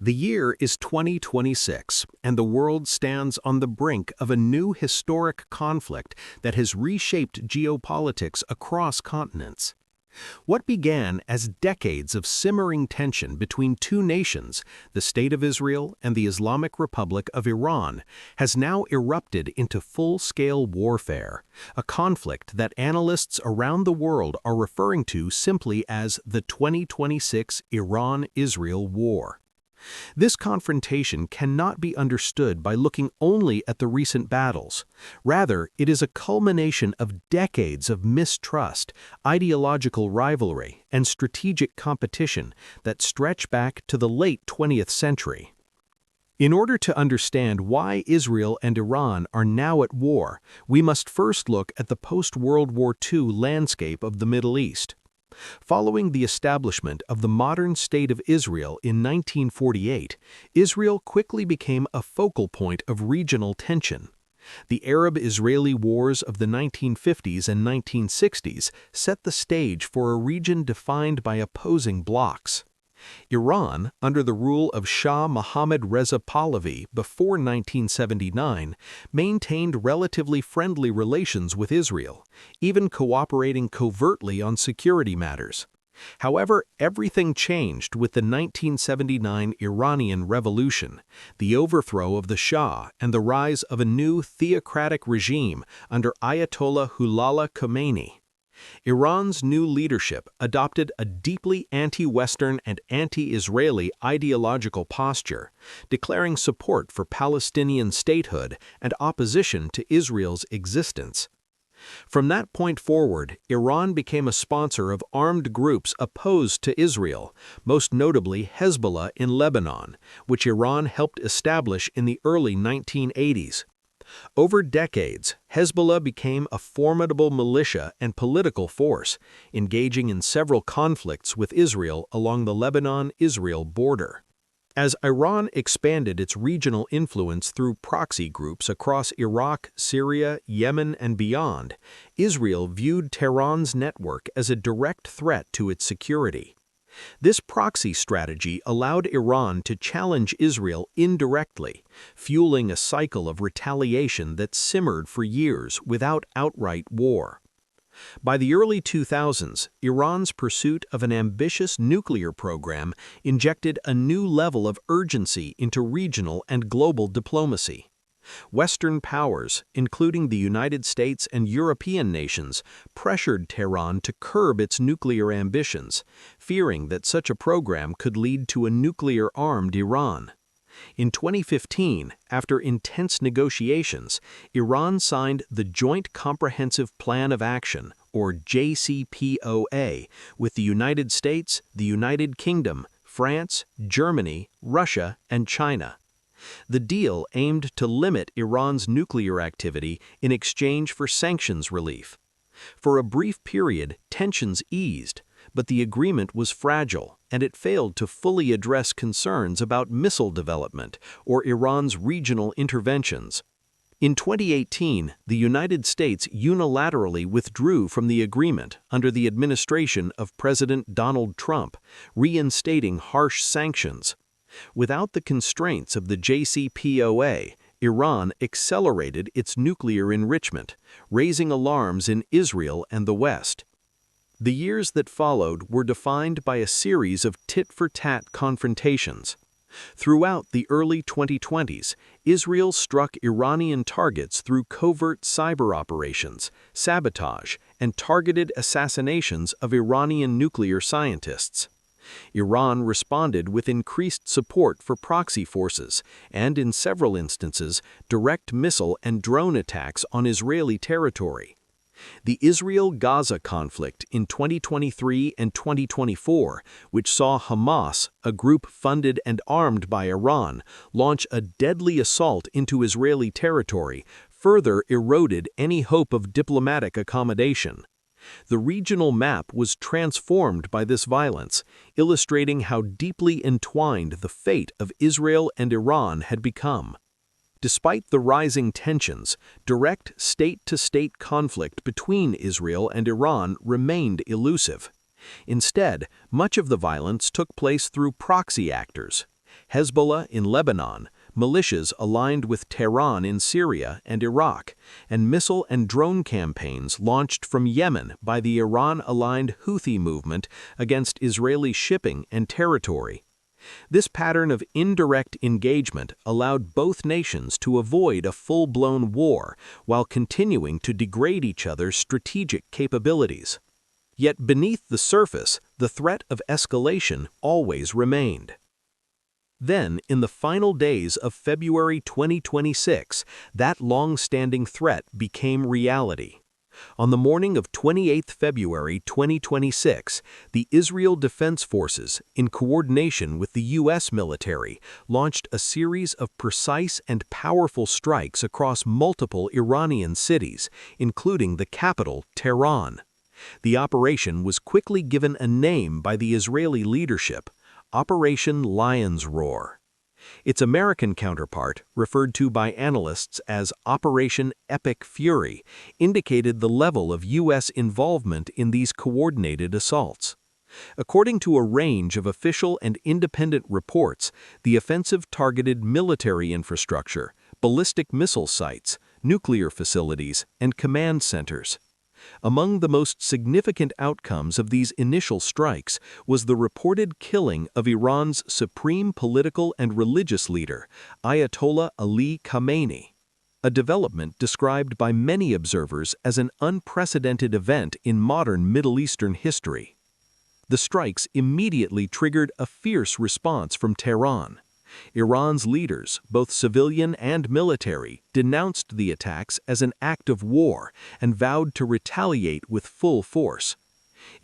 The year is 2026, and the world stands on the brink of a new historic conflict that has reshaped geopolitics across continents. What began as decades of simmering tension between two nations, the State of Israel and the Islamic Republic of Iran, has now erupted into full-scale warfare, a conflict that analysts around the world are referring to simply as the 2026 Iran-Israel War. This confrontation cannot be understood by looking only at the recent battles. Rather, it is a culmination of decades of mistrust, ideological rivalry, and strategic competition that stretch back to the late 20th century. In order to understand why Israel and Iran are now at war, we must first look at the post-World War II landscape of the Middle East. Following the establishment of the modern State of Israel in 1948, Israel quickly became a focal point of regional tension. The Arab-Israeli wars of the 1950s and 1960s set the stage for a region defined by opposing blocs. Iran, under the rule of Shah Mohammad Reza Pahlavi before 1979, maintained relatively friendly relations with Israel, even cooperating covertly on security matters. However, everything changed with the 1979 Iranian Revolution, the overthrow of the Shah and the rise of a new theocratic regime under Ayatollah Ruhollah Khomeini. Iran's new leadership adopted a deeply anti-Western and anti-Israeli ideological posture, declaring support for Palestinian statehood and opposition to Israel's existence. From that point forward, Iran became a sponsor of armed groups opposed to Israel, most notably Hezbollah in Lebanon, which Iran helped establish in the early 1980s. Over decades, Hezbollah became a formidable militia and political force, engaging in several conflicts with Israel along the Lebanon-Israel border. As Iran expanded its regional influence through proxy groups across Iraq, Syria, Yemen, and beyond, Israel viewed Tehran's network as a direct threat to its security. This proxy strategy allowed Iran to challenge Israel indirectly, fueling a cycle of retaliation that simmered for years without outright war. By the early 2000s, Iran's pursuit of an ambitious nuclear program injected a new level of urgency into regional and global diplomacy. Western powers, including the United States and European nations, pressured Tehran to curb its nuclear ambitions, fearing that such a program could lead to a nuclear-armed Iran. In 2015, after intense negotiations, Iran signed the Joint Comprehensive Plan of Action, or JCPOA, with the United States, the United Kingdom, France, Germany, Russia, and China. The deal aimed to limit Iran's nuclear activity in exchange for sanctions relief. For a brief period, tensions eased, but the agreement was fragile, and it failed to fully address concerns about missile development or Iran's regional interventions. In 2018, the United States unilaterally withdrew from the agreement under the administration of President Donald Trump, reinstating harsh sanctions. Without the constraints of the JCPOA, Iran accelerated its nuclear enrichment, raising alarms in Israel and the West. The years that followed were defined by a series of tit-for-tat confrontations. Throughout the early 2020s, Israel struck Iranian targets through covert cyber operations, sabotage, and targeted assassinations of Iranian nuclear scientists. Iran responded with increased support for proxy forces and, in several instances, direct missile and drone attacks on Israeli territory. The Israel-Gaza conflict in 2023 and 2024, which saw Hamas, a group funded and armed by Iran, launch a deadly assault into Israeli territory, further eroded any hope of diplomatic accommodation. The regional map was transformed by this violence, illustrating how deeply entwined the fate of Israel and Iran had become. Despite the rising tensions, direct state-to-state conflict between Israel and Iran remained elusive. Instead, much of the violence took place through proxy actors. Hezbollah in Lebanon, militias aligned with Tehran in Syria and Iraq, and missile and drone campaigns launched from Yemen by the Iran-aligned Houthi movement against Israeli shipping and territory. This pattern of indirect engagement allowed both nations to avoid a full-blown war while continuing to degrade each other's strategic capabilities. Yet beneath the surface, the threat of escalation always remained. Then, in the final days of February 2026, that long-standing threat became reality. On the morning of 28 February 2026, the Israel Defense Forces, in coordination with the U.S. military, launched a series of precise and powerful strikes across multiple Iranian cities, including the capital, Tehran. The operation was quickly given a name by the Israeli leadership: Operation Lion's Roar. Its American counterpart, referred to by analysts as Operation Epic Fury, indicated the level of U.S. involvement in these coordinated assaults. According to a range of official and independent reports, the offensive targeted military infrastructure, ballistic missile sites, nuclear facilities, and command centers. Among the most significant outcomes of these initial strikes was the reported killing of Iran's supreme political and religious leader, Ayatollah Ali Khamenei, a development described by many observers as an unprecedented event in modern Middle Eastern history. The strikes immediately triggered a fierce response from Tehran. Iran's leaders, both civilian and military, denounced the attacks as an act of war and vowed to retaliate with full force.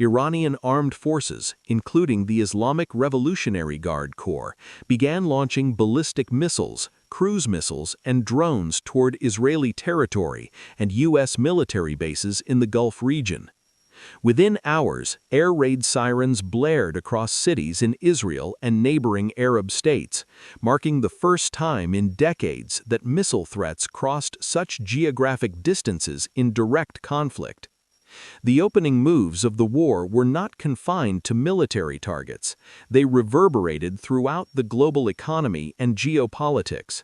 Iranian armed forces, including the Islamic Revolutionary Guard Corps, began launching ballistic missiles, cruise missiles, and drones toward Israeli territory and U.S. military bases in the Gulf region. Within hours, air raid sirens blared across cities in Israel and neighboring Arab states, marking the first time in decades that missile threats crossed such geographic distances in direct conflict. The opening moves of the war were not confined to military targets. They reverberated throughout the global economy and geopolitics.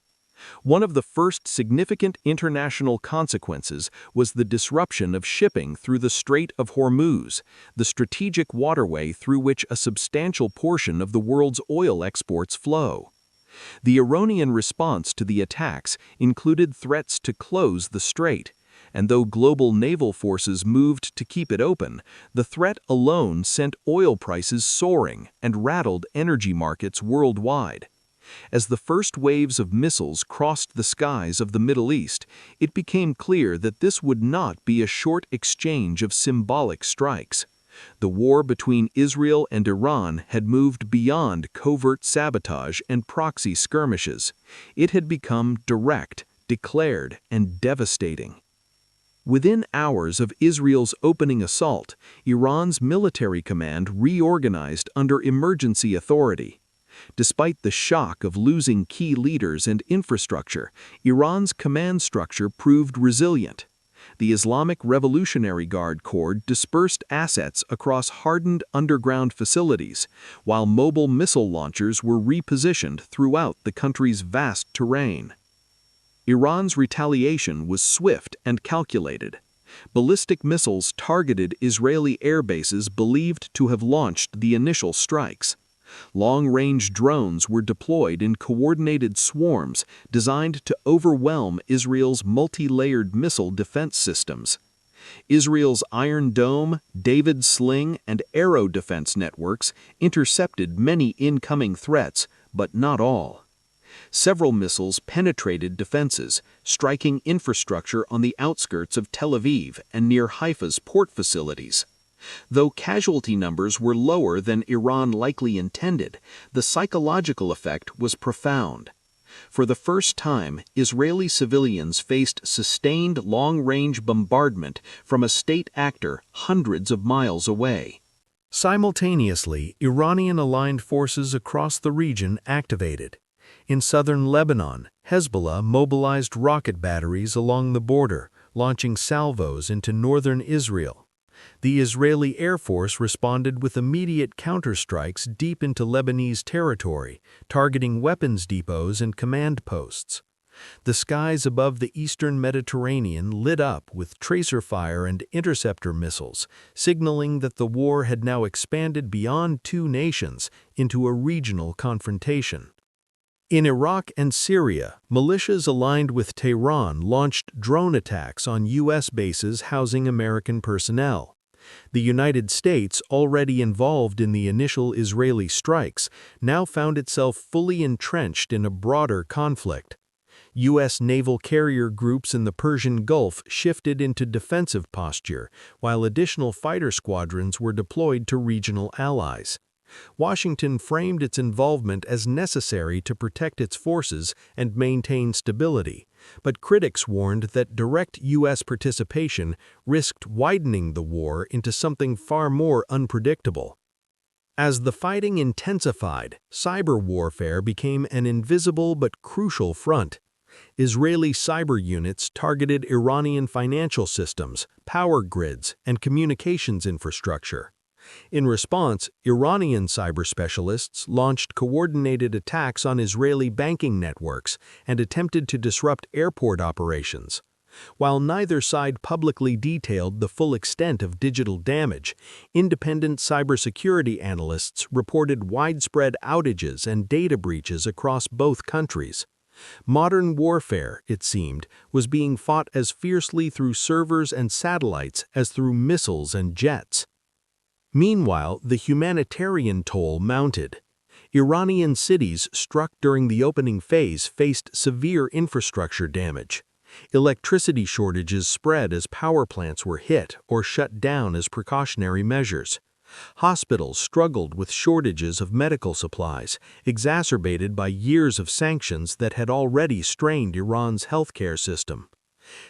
One of the first significant international consequences was the disruption of shipping through the Strait of Hormuz, the strategic waterway through which a substantial portion of the world's oil exports flow. The Iranian response to the attacks included threats to close the strait, and though global naval forces moved to keep it open, the threat alone sent oil prices soaring and rattled energy markets worldwide. As the first waves of missiles crossed the skies of the Middle East, it became clear that this would not be a short exchange of symbolic strikes. The war between Israel and Iran had moved beyond covert sabotage and proxy skirmishes. It had become direct, declared, and devastating. Within hours of Israel's opening assault, Iran's military command reorganized under emergency authority. Despite the shock of losing key leaders and infrastructure, Iran's command structure proved resilient. The Islamic Revolutionary Guard Corps dispersed assets across hardened underground facilities, while mobile missile launchers were repositioned throughout the country's vast terrain. Iran's retaliation was swift and calculated. Ballistic missiles targeted Israeli air bases believed to have launched the initial strikes. Long-range drones were deployed in coordinated swarms designed to overwhelm Israel's multi-layered missile defense systems. Israel's Iron Dome, David Sling, and Arrow defense networks intercepted many incoming threats, but not all. Several missiles penetrated defenses, striking infrastructure on the outskirts of Tel Aviv and near Haifa's port facilities. Though casualty numbers were lower than Iran likely intended, the psychological effect was profound. For the first time, Israeli civilians faced sustained long-range bombardment from a state actor hundreds of miles away. Simultaneously, Iranian-aligned forces across the region activated. In southern Lebanon, Hezbollah mobilized rocket batteries along the border, launching salvos into northern Israel. The Israeli Air Force responded with immediate counterstrikes deep into Lebanese territory, targeting weapons depots and command posts. The skies above the eastern Mediterranean lit up with tracer fire and interceptor missiles, signaling that the war had now expanded beyond two nations into a regional confrontation. In Iraq and Syria, militias aligned with Tehran launched drone attacks on U.S. bases housing American personnel. The United States, already involved in the initial Israeli strikes, now found itself fully entrenched in a broader conflict. U.S. naval carrier groups in the Persian Gulf shifted into defensive posture, while additional fighter squadrons were deployed to regional allies. Washington framed its involvement as necessary to protect its forces and maintain stability, but critics warned that direct U.S. participation risked widening the war into something far more unpredictable. As the fighting intensified, cyber warfare became an invisible but crucial front. Israeli cyber units targeted Iranian financial systems, power grids, and communications infrastructure. In response, Iranian cyber specialists launched coordinated attacks on Israeli banking networks and attempted to disrupt airport operations. While neither side publicly detailed the full extent of digital damage, independent cybersecurity analysts reported widespread outages and data breaches across both countries. Modern warfare, it seemed, was being fought as fiercely through servers and satellites as through missiles and jets. Meanwhile, the humanitarian toll mounted. Iranian cities struck during the opening phase faced severe infrastructure damage. Electricity shortages spread as power plants were hit or shut down as precautionary measures. Hospitals struggled with shortages of medical supplies, exacerbated by years of sanctions that had already strained Iran's healthcare system.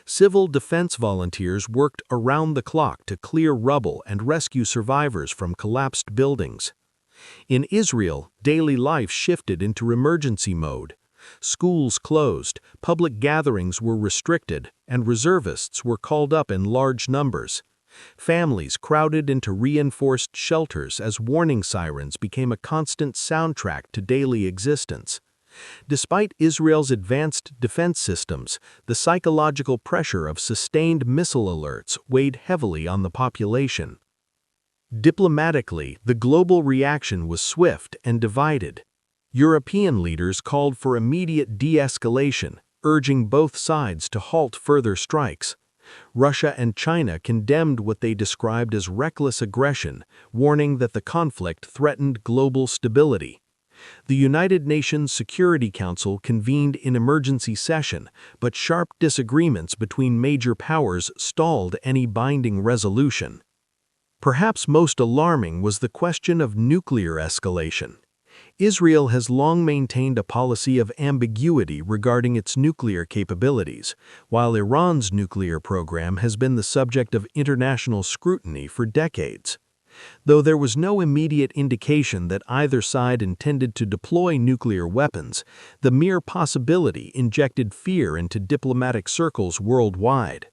Civil defense volunteers worked around the clock to clear rubble and rescue survivors from collapsed buildings. In Israel, daily life shifted into emergency mode. Schools closed, public gatherings were restricted, and reservists were called up in large numbers. Families crowded into reinforced shelters as warning sirens became a constant soundtrack to daily existence. Despite Israel's advanced defense systems, the psychological pressure of sustained missile alerts weighed heavily on the population. Diplomatically, the global reaction was swift and divided. European leaders called for immediate de-escalation, urging both sides to halt further strikes. Russia and China condemned what they described as reckless aggression, warning that the conflict threatened global stability. The United Nations Security Council convened in emergency session, but sharp disagreements between major powers stalled any binding resolution. Perhaps most alarming was the question of nuclear escalation. Israel has long maintained a policy of ambiguity regarding its nuclear capabilities, while Iran's nuclear program has been the subject of international scrutiny for decades. Though there was no immediate indication that either side intended to deploy nuclear weapons, the mere possibility injected fear into diplomatic circles worldwide.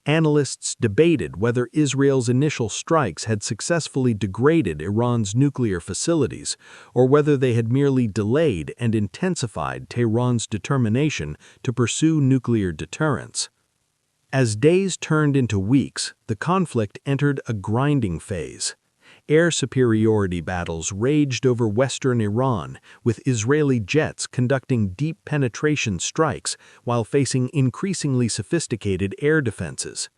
Analysts debated whether Israel's initial strikes had successfully degraded Iran's nuclear facilities, or whether they had merely delayed and intensified Tehran's determination to pursue nuclear deterrence. As days turned into weeks, the conflict entered a grinding phase. Air superiority battles raged over western Iran, with Israeli jets conducting deep penetration strikes while facing increasingly sophisticated air defenses.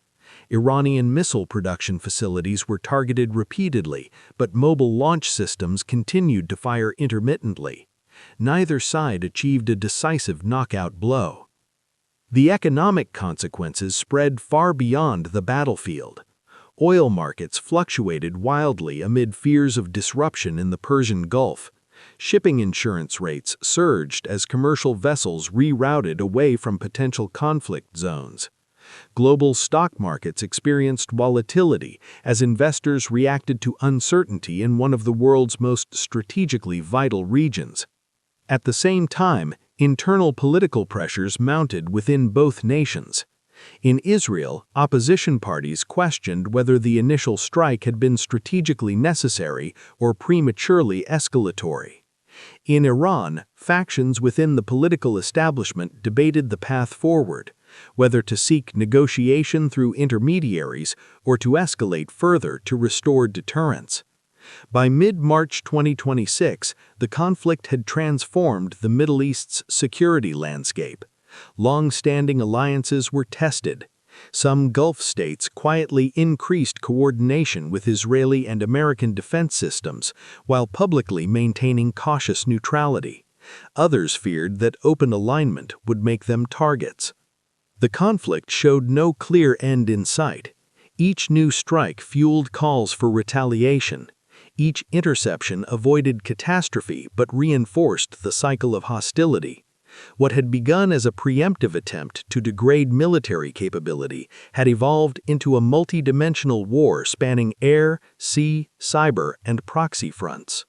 Iranian missile production facilities were targeted repeatedly, but mobile launch systems continued to fire intermittently. Neither side achieved a decisive knockout blow. The economic consequences spread far beyond the battlefield. Oil markets fluctuated wildly amid fears of disruption in the Persian Gulf. Shipping insurance rates surged as commercial vessels rerouted away from potential conflict zones. Global stock markets experienced volatility as investors reacted to uncertainty in one of the world's most strategically vital regions. At the same time, internal political pressures mounted within both nations. In Israel, opposition parties questioned whether the initial strike had been strategically necessary or prematurely escalatory. In Iran, factions within the political establishment debated the path forward, whether to seek negotiation through intermediaries or to escalate further to restore deterrence. By mid-March 2026, the conflict had transformed the Middle East's security landscape. Long-standing alliances were tested. Some Gulf states quietly increased coordination with Israeli and American defense systems, while publicly maintaining cautious neutrality. Others feared that open alignment would make them targets. The conflict showed no clear end in sight. Each new strike fueled calls for retaliation. Each interception avoided catastrophe but reinforced the cycle of hostility. What had begun as a preemptive attempt to degrade military capability had evolved into a multidimensional war spanning air, sea, cyber, and proxy fronts.